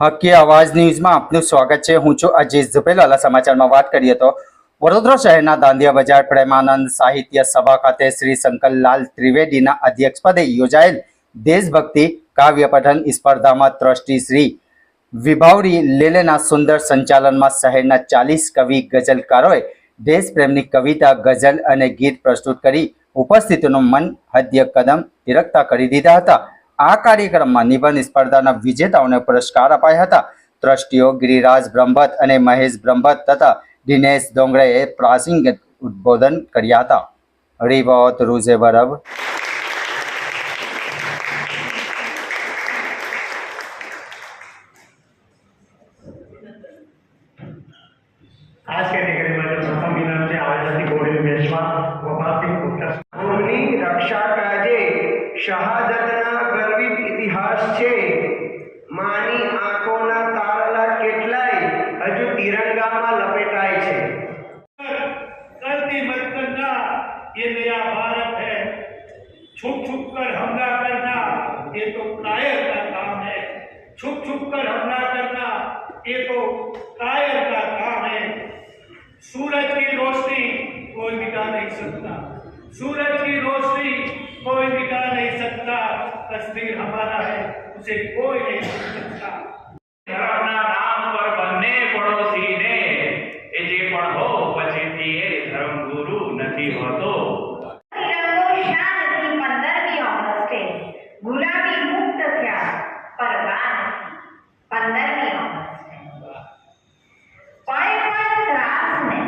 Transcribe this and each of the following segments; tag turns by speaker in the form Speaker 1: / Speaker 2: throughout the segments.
Speaker 1: હકી આવાજ ન્યૂઝમાં આપનું સ્વાગત છે। હું છું અજીત ઝુપેલાલા। સમાચારમાં વાત કરીએ તો વડોદરા શહેરના દાંડિયા બજાર પ્રેમાનંદ સાહિત્ય સભા ખાતે શ્રી શંકરલાલ ત્રિવેદીના અધ્યક્ષપદે યોજાયેલ દેશભક્તિ કાવ્ય પઠન સ્પર્ધામાં ટ્રસ્ટી શ્રી વિભાવરી લેલેના સુંદર સંચાલનમાં શહેરના 40 કવિ ગઝલકારોએ દેશપ્રેમની કવિતા, ગઝલ અને ગીત પ્રસ્તુત કરી ઉપસ્થિતોનું મન હૃદય કદમ તિરકતા કરી દીધા હતા। આ કાર્યક્રમમાં નિબંધ સ્પર્ધાના વિજેતાઓને પુરસ્કાર અપાયા હતા। ટ્રસ્ટીઓ ગિરિરાજ બ્રહ્મભટ્ટ અને મહેશ બ્રહ્મભટ્ટ તથા દિનેશ ડોંગરેએ પ્રાસંગિક ઉદ્બોધન કર્યા હતા। રિપોર્ટ રૂઝે બરબ।
Speaker 2: आज के निकलने वाले प्रथम दिनांक से आजादी घोड़े मेषवा गोपाल सिंह उत्तर भूमि रक्षा काजे शहादतना गर्वित इतिहास छे। मानी आंखोना तारला કેટલાય હજુ તિરંગામાં લપેટાય છે।
Speaker 3: गलती मत करना, ये नया भारत है। छुप छुप कर हमला करना, ये तो कायर का काम है। छुप छुप कर हमला करना, ये तो कायर का काम है। सूरज की रोशनी कोई मिटा नहीं सकता, सूरज की रोशनी कोई मिटा नहीं सकता। कश्मीर हमारा है, उसे कोई नहीं छू सकता।
Speaker 4: ધર્મના નામ પર બંને પડોશીને એ જે પણ હો પછીથી એ ધર્મગુરુ નથી હોતો।
Speaker 5: તિરંગો શાનથી 15મી ઓગસ્ટે ગુલામી મુક્ત થયા, પરવાન 15મી ઓગસ્ટે પળે પળ ત્રાસને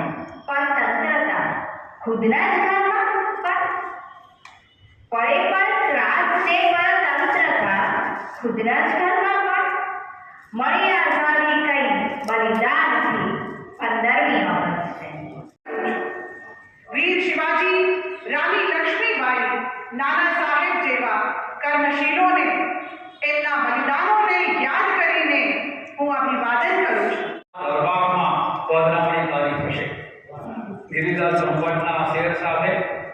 Speaker 5: પરતંત્રતા ખુદના જ ઘરમાં પળે પળ ત્રાસને પરતંત્રતા ખુદના જ ઘરમાં મળી આઝાદી કઈ બલિદાનથી 15મી ઓગસ્ટે
Speaker 6: વીર શિવાજી, રાણી લક્ષ્મીબાઈ, નાના સાહેબ જેવા કર્મશીલોને એમના બલિદાનોને યાદ કરીને હું અભિવાદન કરું છું।
Speaker 4: દરબારમાં પધરામણી કરી થશે। ગિરિરાજ બ્રહ્મભટ્ટના શેર સાથે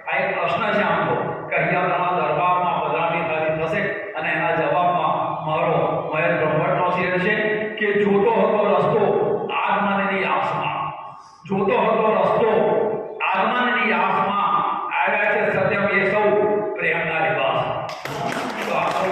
Speaker 4: આ એક પ્રશ્ન છે આમ તો કહિયામાં દરબારમાં પધરામણી કરી થશે અને એના જવાબમાં મારો મહેશ બ્રહ્મભટ્ટનો શેર છે કે જોતો હતો રસ્તો આગમનની આસમાં, જોતો હતો રસ્તો આગમનની આસમાં, આવ્યા છે સત્યમ એ સૌ પ્રેમના લિબાસ। તો આ સૌ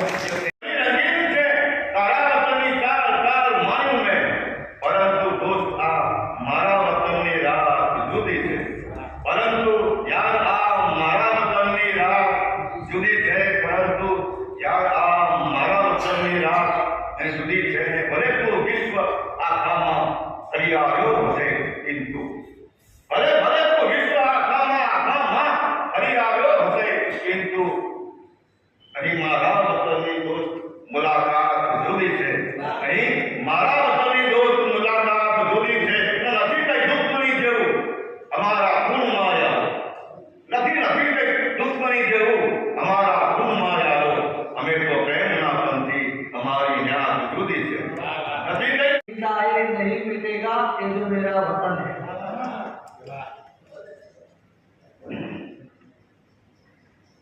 Speaker 2: नहीं मिटेगा, ये जो मेरा वतन है।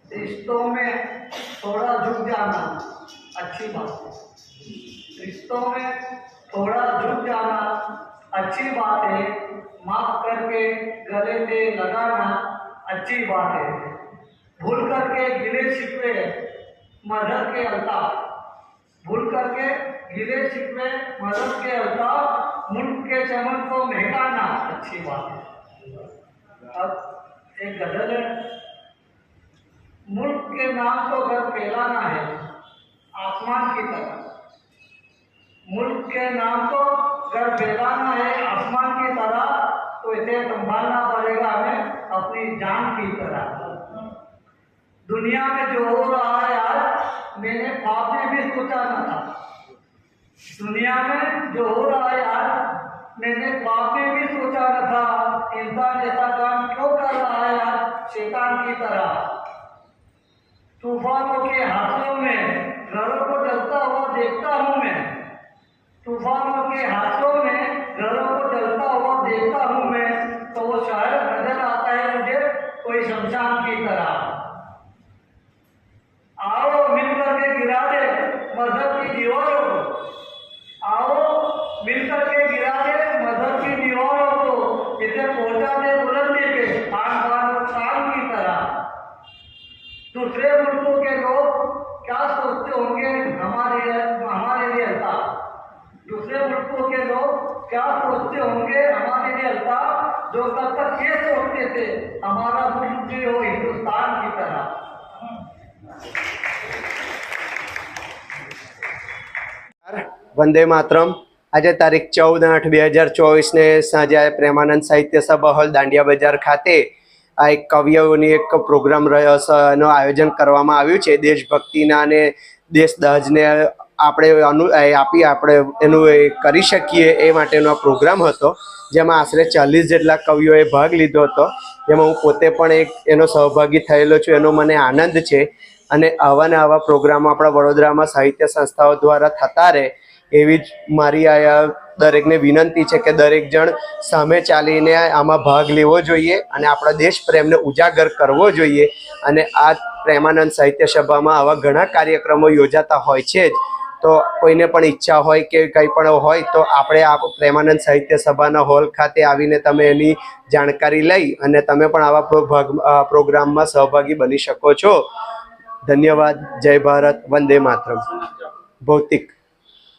Speaker 2: रिश्तों में थोड़ा झुक जाना अच्छी बात है, रिश्तों में थोड़ा झुक जाना अच्छी बात है। माफ करके गले पे लगाना अच्छी बात है। भूल करके गिले शिकवे मदद के अल्ताफ, भूल करके गिले शिकवे मदद के अल्ताफ, मुल्क के चमन को महकाना अच्छी बात है। अब एक गजल है, मुल्क के नाम को घर फैलाना है आसमान की तरह, मुल्क के नाम को घर फैलाना है आसमान की तरह, तो इसे संभालना पड़ेगा हमें अपनी जान की तरह। दुनिया में जो हो रहा है आज मैंने ख्वाब में भी सोचा न था, दुनिया में जो हो रहा है आज मैंने ख्वाब में भी सोचा न था। इंसान ऐसा काम क्यों कर रहा है आज शैतान की तरह। तूफानों के हाथों में घरों को जलता हुआ देखता हूँ मैं, तूफानों के हाथों में घरों को जलता हुआ देखता हूँ मैं, तो वो शायद नजर आता है मुझे कोई शमशान की तरह। आओ मिलकर के गिरा दे मजहब की दीवारों को, आओ दूसरे मुल्कों के लोग क्या सोचते होंगे हमारे लिए अल्ताफ। दूसरे मुल्कों के लोग क्या सोचते होंगे हमारे लिए अल्ताफ, जो कल तक ये सोचते थे हमारा मुल्क जो हो हिंदुस्तान की तरह।
Speaker 7: વંદે માતરમ। આજે તારીખ 14/8/2024 ને સાંજે પ્રેમાનંદ સાહિત્ય સભા હોલ દાંડિયા બજાર ખાતે આ એક કવિઓની એક પ્રોગ્રામ રહ્યો છે, એનું આયોજન કરવામાં આવ્યું છે। દેશભક્તિના અને દેશદાજને આપણે એનું કરી શકીએ એ માટેનો આ પ્રોગ્રામ હતો, જેમાં આશરે 40 જેટલા કવિઓએ ભાગ લીધો હતો, જેમાં હું પોતે પણ એનો સહભાગી થયેલો છું। એનો મને આનંદ છે અને આવા ને આવા પ્રોગ્રામો આપણા વડોદરામાં સાહિત્ય સંસ્થાઓ દ્વારા થતા રહે એવી જ મારી આ દરેકને વિનંતી છે કે દરેક જણ સામે ચાલીને આમાં ભાગ લેવો જોઈએ અને આપણા દેશ પ્રેમને ઉજાગર કરવો જોઈએ। અને આ પ્રેમાનંદ સાહિત્ય સભામાં આવા ઘણા કાર્યક્રમો યોજાતા હોય છે જ, તો કોઈને પણ ઈચ્છા હોય કે કંઈ પણ હોય તો આપણે આ પ્રેમાનંદ સાહિત્ય સભાના હોલ ખાતે આવીને તમે એની જાણકારી લઈ અને તમે પણ આવા પ્રોગ્રામમાં સહભાગી બની શકો છો। ધન્યવાદ। જય ભારત। વંદે માતરમ। ભૌતિક